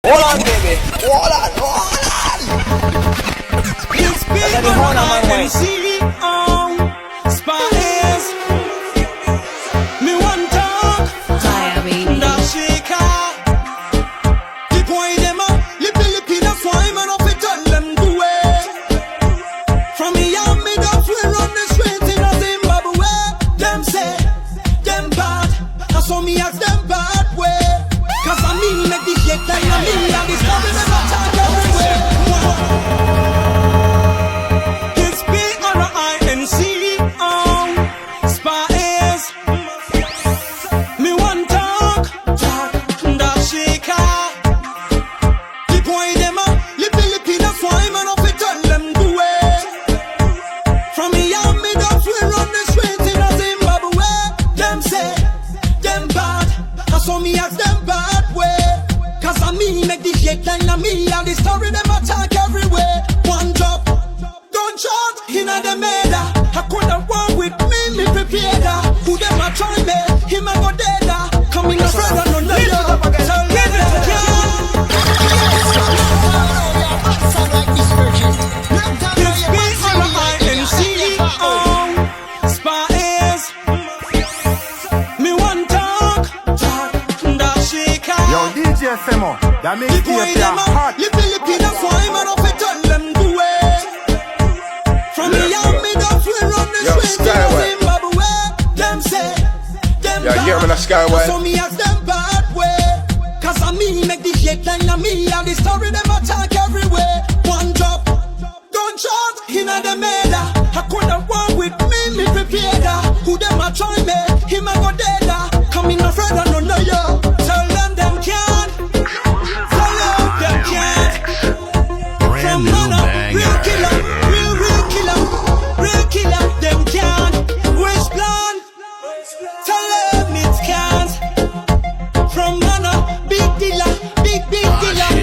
Hold on, baby. Hold on. It's big on I-MC on Spies. Me one talk. Dashocca. The boy them up. Lippy, that's why man up it tell them do it. From Miami, that's we run the street in a Zimbabwe. Them say, them bad. That's how me ask them bad way. Cause I mean make the shit like I mean and this coming in my talk everywhere. It's big on the I-MC on Spies. Me one talk. Dashocca. The boy them up. Lippy, that's why man up it tell them do it. From Miami, that's we run the street in a Zimbabwe. Them say, them bad. That's how me ask them bad way. Cause I mean make the shit like na me and the story them attack everywhere. One drop, gunshot inna the meda. I coulda walk with me prepared. Who them a try me? Him a go dead. Come in a friend and no later. Tell me that it's big on the I-MC on Spies. Me one talk. Dashocca. Yo, DJ Femo, that makes The you boy feel them up, hot. lippy, that's why man up it tell them do it. From Miami, that's we run the Yo, street in Skyway. Zimbabwe. Them say, them Yo, hear me now, Skyway. So me ask them bad way. Cause I mean make the shit like na me and the story them attack everywhere. One drop, gunshot inna the meda. I coulda walk with me prepared. Who them a try me? Him a go dead. Come in a friend and no liar. Tell them can't. Tell them can't. From Ghana, real killer, real killer, them can't. Which plan? Tell them it can't. From Ghana, big dealer, big dealer,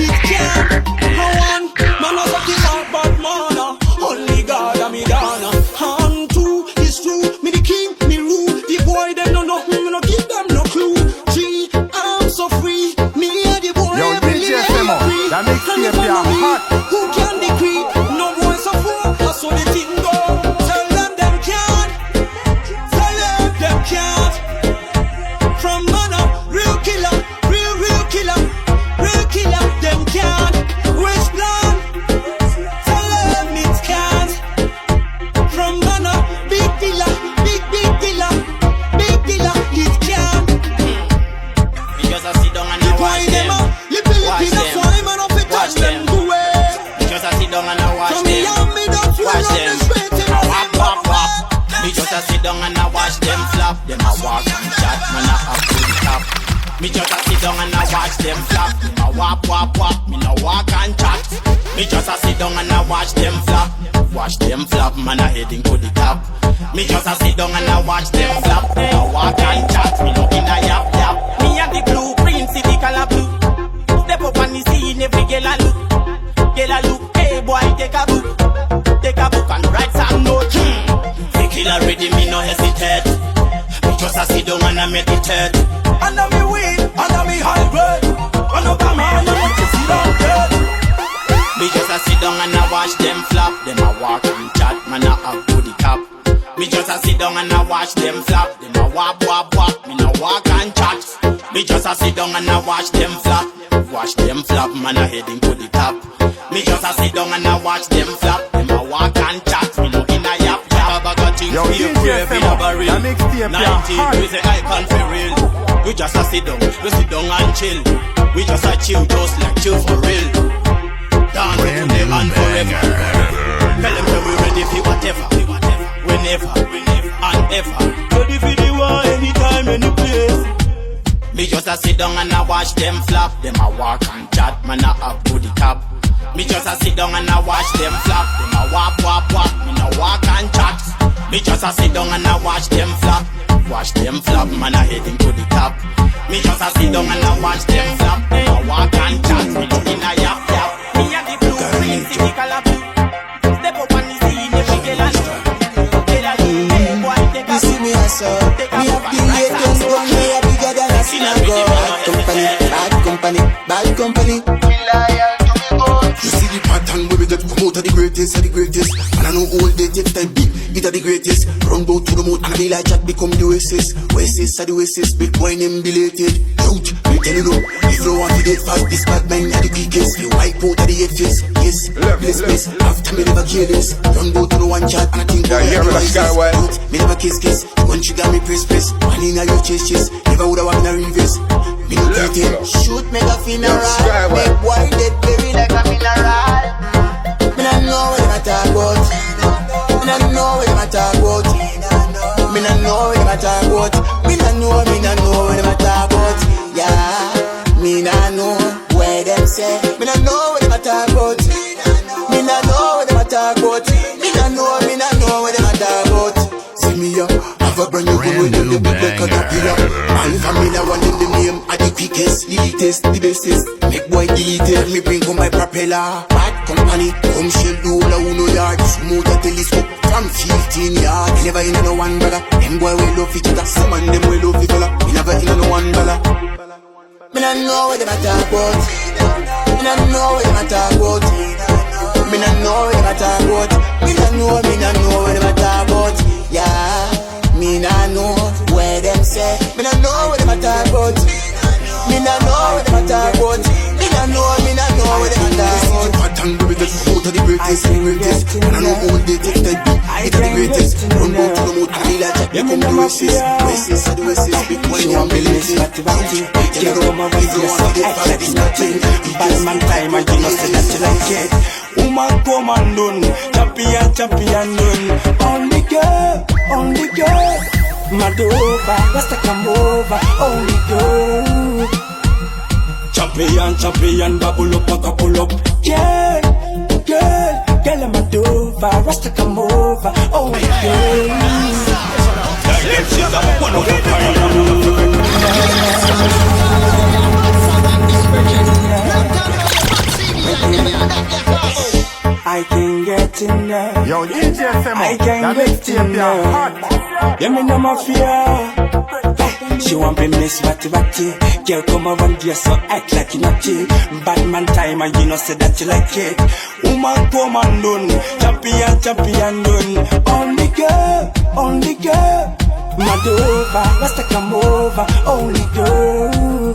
it can't. How one, man was up the hard bad man. Only God and me Ghana. On two, it's true, me the king, me rule. The boy them no know, me no give them no clue. Three, I'm so free, me and the boy Yo, every DJ day Femo, free. that makes And you if I feel know me, hot. who can decree? No voice of war, that's how the thing go. Tell them can't. Tell them can't. From man up, real killer, real killer, them can't. Which plan? Tell them it can't. From man up, big dealer, it can't. Because I sit down and I The boy watch them them. up, lippy, Watch that's them. why man up it Watch touch them them. do it. Because I sit down and I watch From them. Miami, that's we Watch run them. the street in Wap, wap, wap. Zimbabwe. Me just a sit down and I watch them flap. Them a walk and chat, man a up to the top. Me just a sit down and I watch them flap. Them a wap, wap, wap. Me no walk and chat. Me just a sit down and I watch them flap. Watch them flap, man a heading to the top. Me just a sit down and I watch them flap. Them a walk and chat. Me no in a yap yap. Me and the blueprint, see the color blue. Step up on the scene, every girl a look. Girl a look, hey boy, take a book. Take a book and write some notes. The killer ready, me no hesitate. Me just a sit down and I meditate. Under me weed, under me high grade. Under my hand, I want to sit down dead. Me just a sit down and I watch them flap. Them a walk and chat, man a up to the top. Me just a sit down and I watch them flap. Them a wap, wap, wap. Me no walk and chat. Me just a sit down and I watch them flap. Watch them flap, man a heading to the top. Me just a sit down and I watch them flap. Them a walk and chat. Me no in a yap yap. I got things Yo, for you, DJ brave in a Femo, barrel. that makes you feel 19, hot. we say icon for real. We just a sit down and chill. We just a chill, just like chill for real. Down to today and forever. Tell them that we ready for whatever, whenever, and ever. Ready for the war anytime, any place. Me just a sit down and I watch them flap. Them a walk and chat, man a up to the top. Me just a sit down and I watch them flap. Them a wap, wap, wap. Me no walk and chat. Me just a sit down and I watch them flap. Watch them flap, man a heading to the top. Me just a sit down and I watch them flap. Them a walk and chat. Me no in a yap yap. Me a the blueprint, see the color blue. Step up on the scene, every girl a look. Girl a look, hey boy, take a You see me as me have the latest gun, me a bigger than a synagogue. Bad company, company, bad company. Be loyal to me good. You see the pattern where we get come out of the greatest of the greatest. And I know all day takes time big, it are the greatest. Run bout to the mouth and I be like Jack become the Oasis. Oasis are the Oasis, big boy name belated. Out, me tell you no, if you want to get fast, this bad man are the quickest. You wipe out of the head face, yes, bless. After me never kill this, run bout to the one chat and I think me never kiss. One sugar me press. One in a your chest. Never woulda walk in a reverse. Me no pretend. Shoot make a funeral. Make boy dead baby like a mineral. Me no know what them a talk about. Me no know what them a talk about. Me no know what them a talk about. Me no know what them a talk about. Yeah, me no know where them say. Me no know what them a talk about. Me no know what them a talk about. Me no know what them a talk about. See me up, have a brand new gun with the big like a caterpillar. I'm familiar one in the name of the quickest, elitest, the bestest. Make boy deleted, me bring on my propeller. Bad company, come shell do all who know yard. Smooth a telescope from 15 yards. Never in no one brother. Them boy we love each other, some and them we love each other. Me never in no one brother. Me no know what them a talk about. Me no know what them a talk about. Me no know what them a talk about. Me no know what them a talk about. Yeah, me no know where them say. Me no know what them a talk about. Me no know what them a talk about. Me no know what them a talk about. Pattern we get out of the greatest, and I know all they take that beat. It are the greatest. Run out to the mouth and be like Jack become the Oasis. Oasis are the Oasis. Big boy no one believe it. Can't come over here so act like it's nothing. Bad man time and you know say that you like it. Woman come and done, champion done. Only girl, Madova, Rasta come over. Only girl, champion, bubble up, couple up. Girl, Madova, Rasta come over. Only girl. She's a one of a kind. I can get enough. Yo, DJ Femo, I can get enough. Yeah, me no Mafia. She want be miss batty. Girl come around here so act like you naughty. Bad man time and you know say that you like it. Woman come and done, champion done. Only girl, Madova, Rasta come over. Only girl,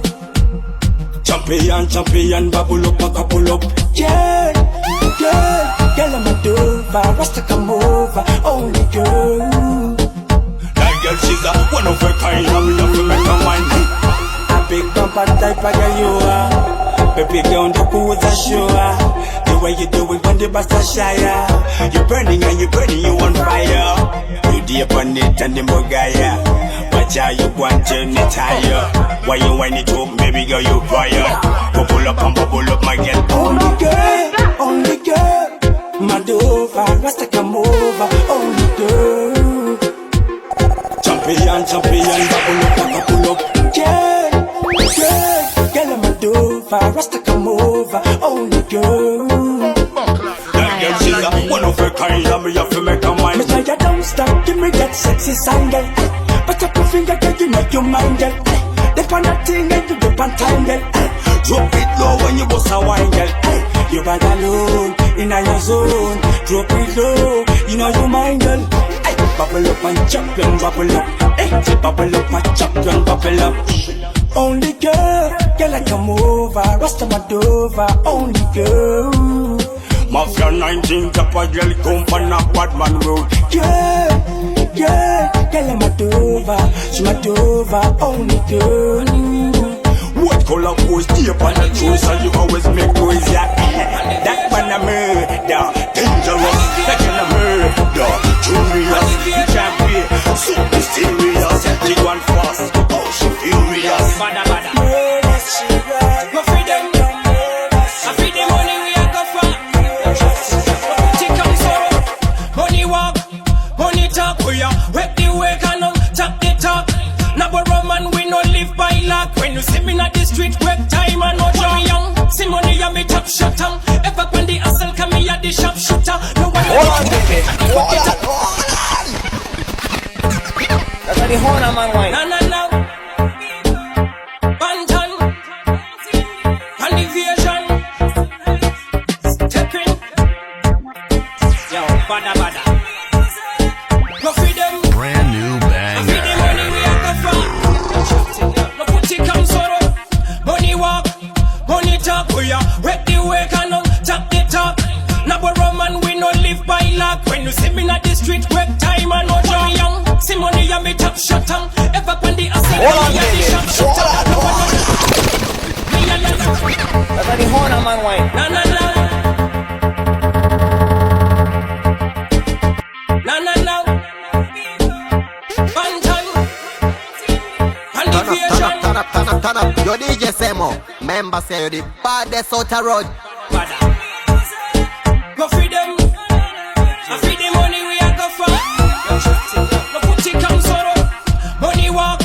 champion, bubble up, couple up. Girl, I'm a Dobba, Rasta come over. Only girl. That girl, she's a one of a kind. I'm enough to make her mind. A big bumper type of girl you are. Baby girl, the cool was a sure. The way you do it when the bus are shy. You're burning, you on fire. You deep on it and the mogaya. Watch how you want to turn it higher. Why you whine it up, baby girl, you fire. Bubble up, my girl. Only girl, Madova, Rasta come over. Only girl, champion, bubble up, girl, Madova, Rasta come over. Only girl. That girl, she's a one of a kind. Me have to make her mind. Me say you don't stop, give me that sexy sign, girl. But up your finger, girl, you know your mind, girl. They find that thing and you dip on time, girl. Drop it low when you bust a wine, girl. You bad alone, in your zone. Drop it low, you know you mind, girl. Bubble up and champion, bubble up. Bubble up and champion, bubble up. Only girl, I come over. Rasta Madova, only girl. Mafia 19, top a girl, come from a bad man road. Girl, I'm Madova. She Madova, only girl. What color goes deep on the truth, so you always make noise, yeah. That man a murder, dangerous. That kind of murder, curious. You can't be so mysterious. She gone fast, oh she furious. Bada. Murder, she right. My freedom, I feed the money we are go for. Take on so, money walk, money talk. We are wake the wake and talk the talk. Now borrow man, we no live by luck. When you see me in the street, work time and no joy young. See money and me top shutter. Ever when the hustle come me at the shop shooter. No one Hold on, baby. Hold on. That's how the horn man wine. No. Bantan. talk, we are wreck the work and on tap the talk. Now we Roman, we no live by luck. When you see me in the street, work time and no joy young. See money and me top shut on. Ever on the asset, me and the shop shut on. That's how the horn a man wine. Na na na. Na na na. Bantan. And deviation. Turn up. Yo DJ Semo. Member say you the baddest out the road. Go free them. I free the money we a go for. No put it on sorrow. Money walk,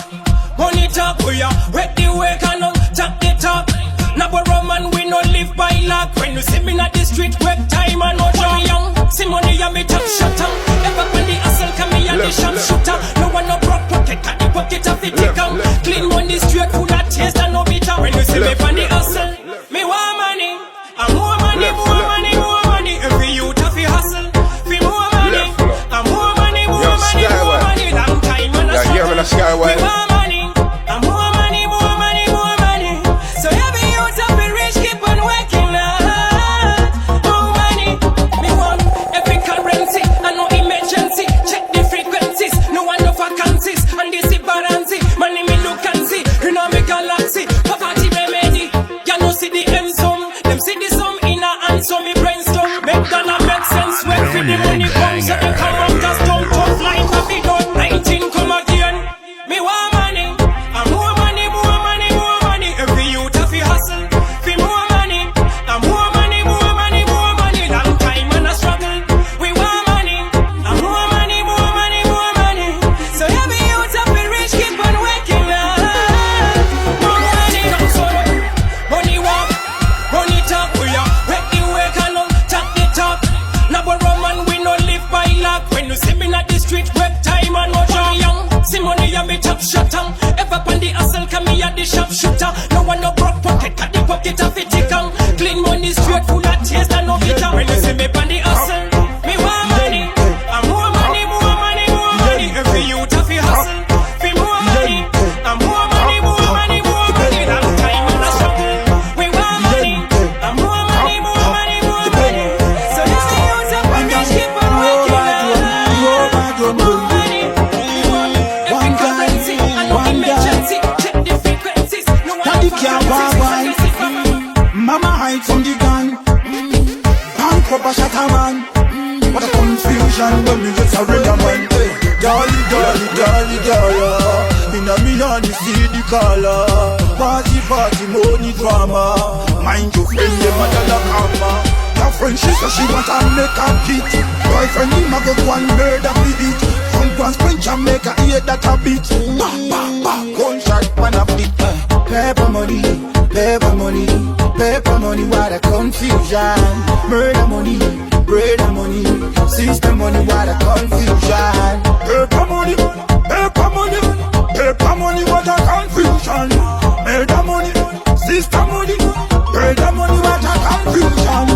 money talk. We are wreck the work and on tap the talk. Now we Roman, we no live by luck. When you see me in the street, work time and no joy young. See money and me top shut on. Ever when the hustle come me and the shop shooter. No one no broke pocket, cut the pocket of it take out. Clean money straight, full of taste and no bitter. When you see me on the hustle, me want money. And more money, more money, more money. Every youth have to hustle. For more money. And more money, more money, more money. Long time and a struggle. We want money. And more money, more money, more money. So every youth have to rich, keep on working hard. More money. Me want every currency. And no emergency. Check the frequencies. No one no vacancies. And this is balance. Money me look and see. You know me galaxy. Poverty remedy. You know see the end sum. Them see the sum in a hand. So me brainstorm. Make gonna make sense. When for the money comes. So you come out as don't tough life. Have it done. 19 come again. Me want money. And more money, more money, more money. Every youth have to hustle. For more money. And more money, more money, more money. Long time and a struggle. We want money. And more money, more money, more money. So every youth have to rich, keep on working hard. More money, come solo. Money walk, money talk. We are wreck the work and on tap the talk. Now we Roman, we no live by luck. When you see me in the street, work time and no joy young. See money and me top shut on. Ever on the hustle, come me at the shop shooter. No one no broke pocket, cut the pocket of it take on. Clean money straight, full of taste and no bitter. When you see me on the hustle, me want money. And more money, more money, more money. Every youth have to hustle. For more money. And more money, more money, more money. Long time and a struggle. We want money. And more money, more money, more money. So every youth have to rich, keep on working hard. More money. Every currency and no emergency. Check the frequencies. No one Daddy no can't vacancies. Mama hide from the gun. Punk a shot a man. What a confusion when me just a ring a man. Dolly, dolly, dolly, dolly. In a million you see the color. Party, party, money drama. Mind your friend, them a dollar karma. Her friend she said she want to make a hit. Boyfriend him a go one bird a beat. Front one spring Jamaica hear that a beat. Ba ba ba, gunshot man a beat. Paper money, paper money, paper money. What a confusion. Murder money, murder money. System money, what a confusion. Paper money, paper money, paper money. What a confusion. Murder money, system money, murder money. What a confusion.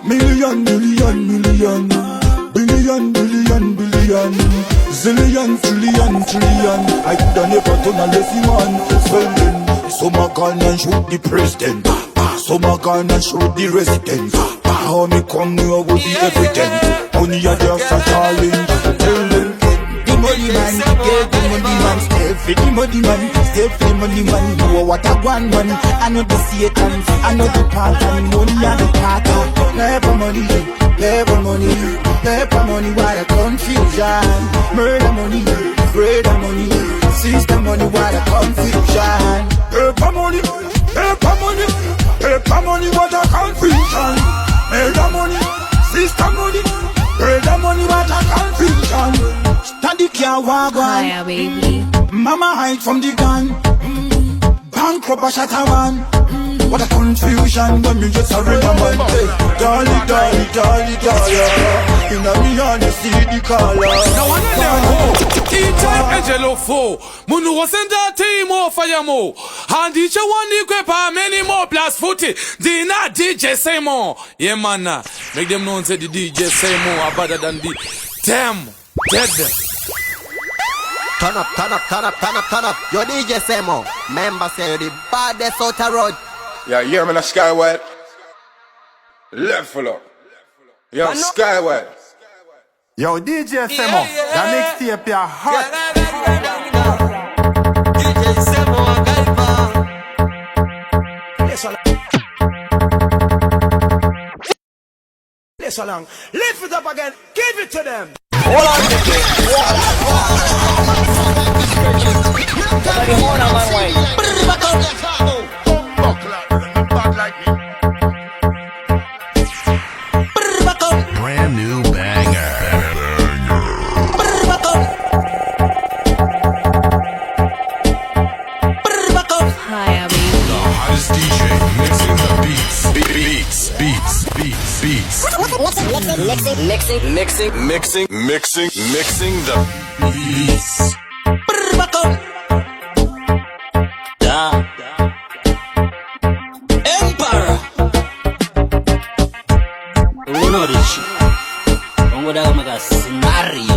Million, million, million. Billion, billion, billion. Zillion, trillion, trillion. I coulda never done a lazy man. Spending. Some a gone and shoot the president. Some a gone and shoot the resident. How me come here with the evidence. Money a just a challenge. Tell them get the money man, get the money man. Stay for the money man, stay for the money man. Know what I want man. I know the Satan, I know the pattern. Money and the pattern. Paper money, paper money, paper money. What a confusion. Murder money, murder money. System money, what a confusion. Paper money, paper money, paper money, what a confusion. Murder money, system money, murder money, what a confusion. Standy can't walk on. Hiya, baby. Mama hide from the gun. Bank robber shot a man. What a confusion when me just a ring a man. Dolly, dolly, dolly, dolly. In a million you see the color. Now I know that E-type Angelo 4 Munu wasn't that team or fire mo. And each one equip many more plus 40. Dina DJ say more. Yeah man, make them know say the DJ say more are better than the damn dead. Turn up. Yo DJ Semo. Member say you the baddest out the road. Yeah, you hear me in the skyway? Left full up. Yo, skyway. Yo, DJ Semo, that mixtape ya hot. DJ Semo, Play along. Lift it up again. Give it to them. hold on. Somebody horn on my way. Brand new banger. Hi, Abby. The hottest DJ mixing the beats. Mixing the beats. Empire. You know this shit. Don't go down make a scenario.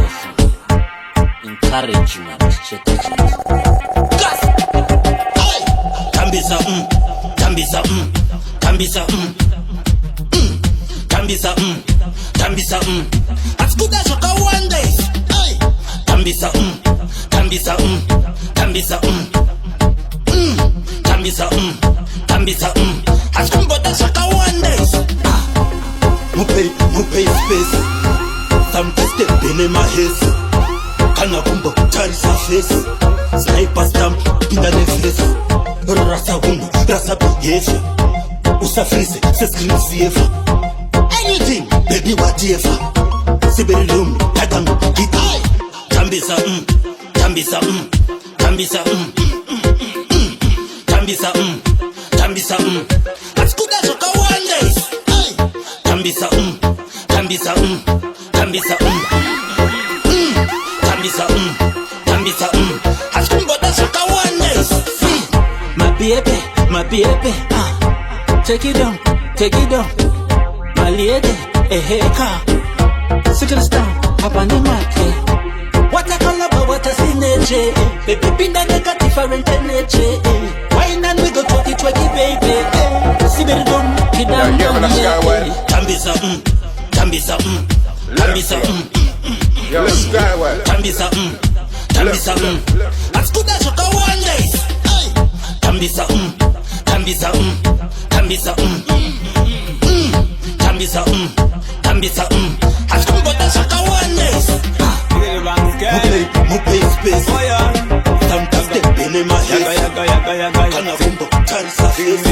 Encouragement. Gas. Tambisa, tambisa, tambisa, tambisa, tambisa, as good as Dashocca one day. Tambisa, tambisa, tambisa, tambisa, tambisa, as good as Dashocca one day. Mo pay space. Some step in my face. Kana kumbo tari surface. Sniper stamp in the face. Rasa wungu, rasa behavior. Usafrise, se screen saver. Anything, baby whatever. Siberi lumi, tatangu, hita. Tambisa, tambisa, tambisa, tambisa, tambisa, as good as Dashocca one day. Tambisa, tambisa, tambisa, tambisa, tambisa, as good as Dashocca one day. My baby, take it down, my lady, hey car, secret down, up on the market. What a color, what a synergy, baby, pin that make a different energy. Wine and we go 2020, baby. See me down, kid down, tambisa, tambisa, tambisa, Yo, skyway. tambisa, tambisa, as good as Dashocca one day. Tambisa, tambisa, tambisa, tambisa, tambisa, as good as Dashocca one day. Mo play space. Some step in my head. Kana kumbo tari surface.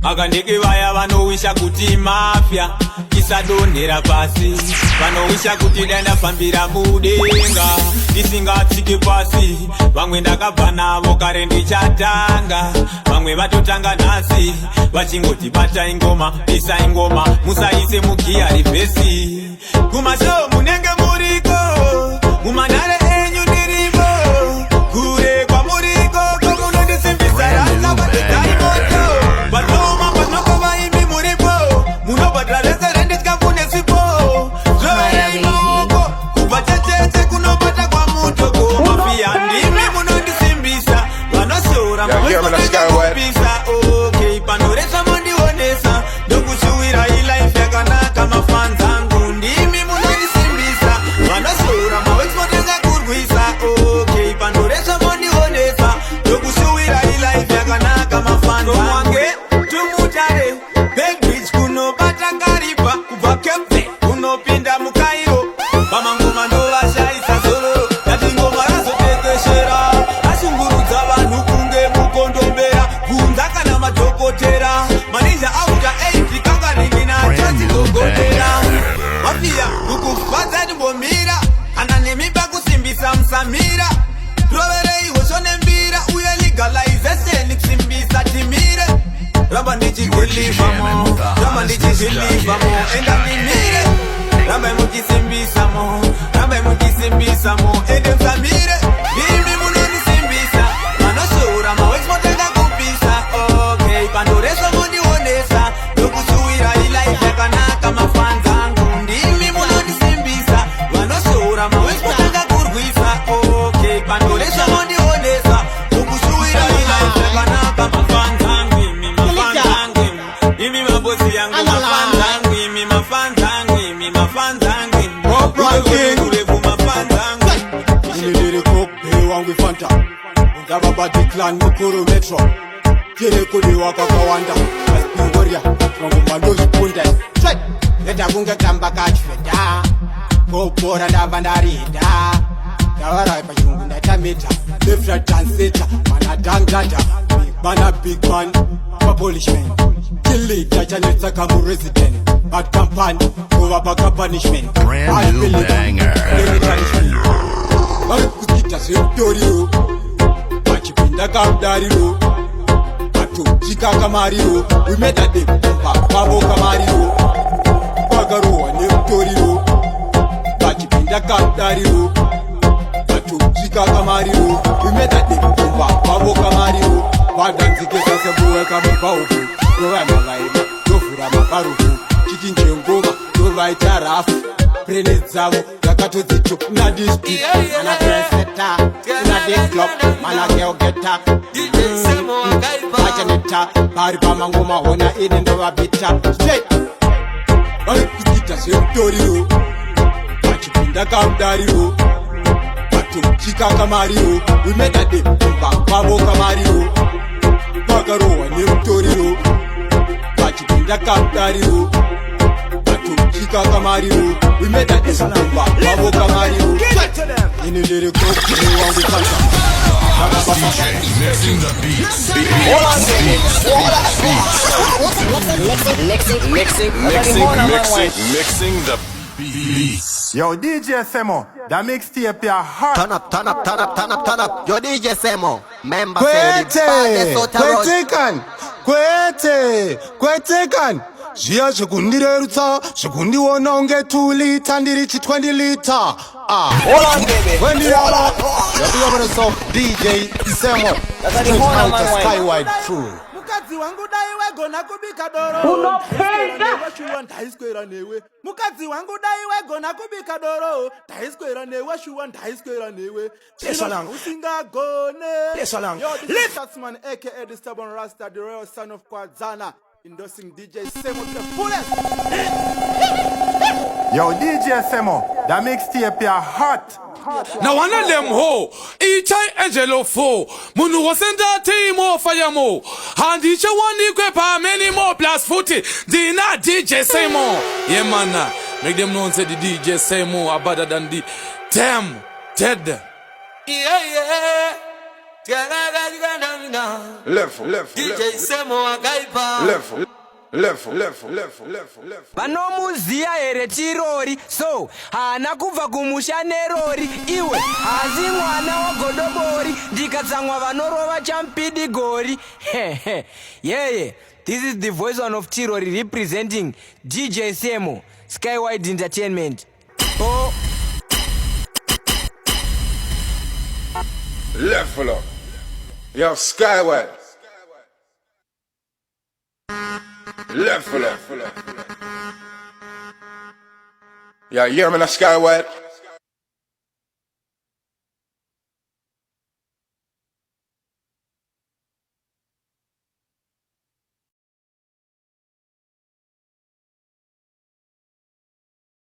Akandikivaya vanowisha kuti mafia isadonhera pasi, vanowisha kuti dandafambira mudenga ndisingatsike pasi. Vamwe ndakabva navo kare ndichatanga, vamwe vatotanga nhasi vachingoti batai ngoma isai ngoma musaise mugiya rivhesi. Kumashow munenge muriko, mumanhare enyu ndiripo, kure kwamuriko komunondisimbisa rasa patitai moto. Batoma panoko vaimbi muripo, munobhadhara rese renditkamune sipo. Zvoreimoko kubva checheche kunobata kwamutoko. Mafia ndimi munondisimbisa, vanosora mavekonekupisa. Okay, panoresa mondionesa, ndokushuwira ilife yakanaka mafans angu. Ndimi munondisimbisa, vanosora mavekoneka kurwisa. Okay, panoresa mondionesa, ndokushuwira ilife yakanaka mafans angu. Tumutare, Backbridge kunobata karipa, kubva Cape kunopinda mukairo. Vamangoma ndovashaisa solo, yati ngoma razotekeshera. Ashungurudza vanhu kunge mukondombera, kunza kana madhokotera. Maninja auta 8 kangaringina chachigogotera. Mafia ukufadza ndimbomira, ana nemimba kusimbisa musamira. Roverei hosho nembira, uye legalization kusimbisa timire. Ramba ndichigilivamo, ramba ndichigilivamo, enda ndimire. Ramba mukisimbisamo, ramba mukisimbisamo, ende msamire. Ndimi munondisimbisa, vanoshora mawex moteka kupisa. Okay, pandoresa mondionesa, ndokushuwira ilife yakanaka mafans angu. Ndimi munondisimbisa, vanoshora mawex moteka kurwisa. ndiri kope wangu fanta ngavabati clan mukuru metro tiri kudiwa kakawanda aspingoria vangomandozvikunda leta kunge tamba kachvenda kobhora ndava ndarida ndavarai pachirungu ndatameta lefta danseta mana dangdada mana big man papolishman chilita chanetsaka muresident but company kuva pakapunishment Brand new banger. vari kuita zvemutoriro vachipinda kamudariro vatochika kamariro wimedademba kwavo kamariro kwakarohwa nemutoriro vachipinda kamudariro vatochika kamariro wimedademba kwavo kamariro vadanzikesa sebuwe kamubauku rovamavaima tovhura maparufu chichinje ngoma tovaita rafu prene dzavo dzakatodzito nadispi mana preseta nadiclop mana geogeta vachaneta vari pamangoma hona ine ndovabita straight vari kuita zvemutoriro vachipinda kamudariro vatochika kamariro wimedademba kwavo kamariro vakarohwa nemutoriro vachipinda kamudariro vatochika kamariro wimedademba kwavo kamariro ine ndiri kope wangu fanta Mixing the beats. Mixing the beats. Yo, DJ Semo, that mixtape your heart. Turn up, turn up, turn up, turn up, turn up. Yo, DJ Semo, member say the baddest out of kwetekan zviya zvekundirerutsa zvekundiona unge 2 lita ndiri chi 20 lita wendirara yakuyavereso DJ Semo skywide crew mukadzi wangu dai wegona kubika doro unopenda ndaiswera newe mukadzi wangu dai wegona kubika doro ndaiswera newe shuwa ndaiswera newe usingagone Tatsman aka the stubborn Rasta, the royal son of Kwadzana, endorsing DJ Semo to the fullest. Yo, DJ Semo, that mixtape your heart. Now one of them ho, each angelo fo, munu wasenda team fire mo, and each one equip many more plus footy, Dina DJ Semo. Yeah man, make them know say the DJ Semo are better than the damn Ted. Yeah. Level. DJ Semo agaipa. Level. Vanomuziya here chirori so hana kubva kumusha nerori iwe hazi mwana wagodobori ndikatsamwa vanorova champidi gori yeye this is the voice one of Chirori representing DJ Semo Skywide Entertainment. Oh Level up. Yo, Skywide. Level up. Yeah, you hear me, Skywide?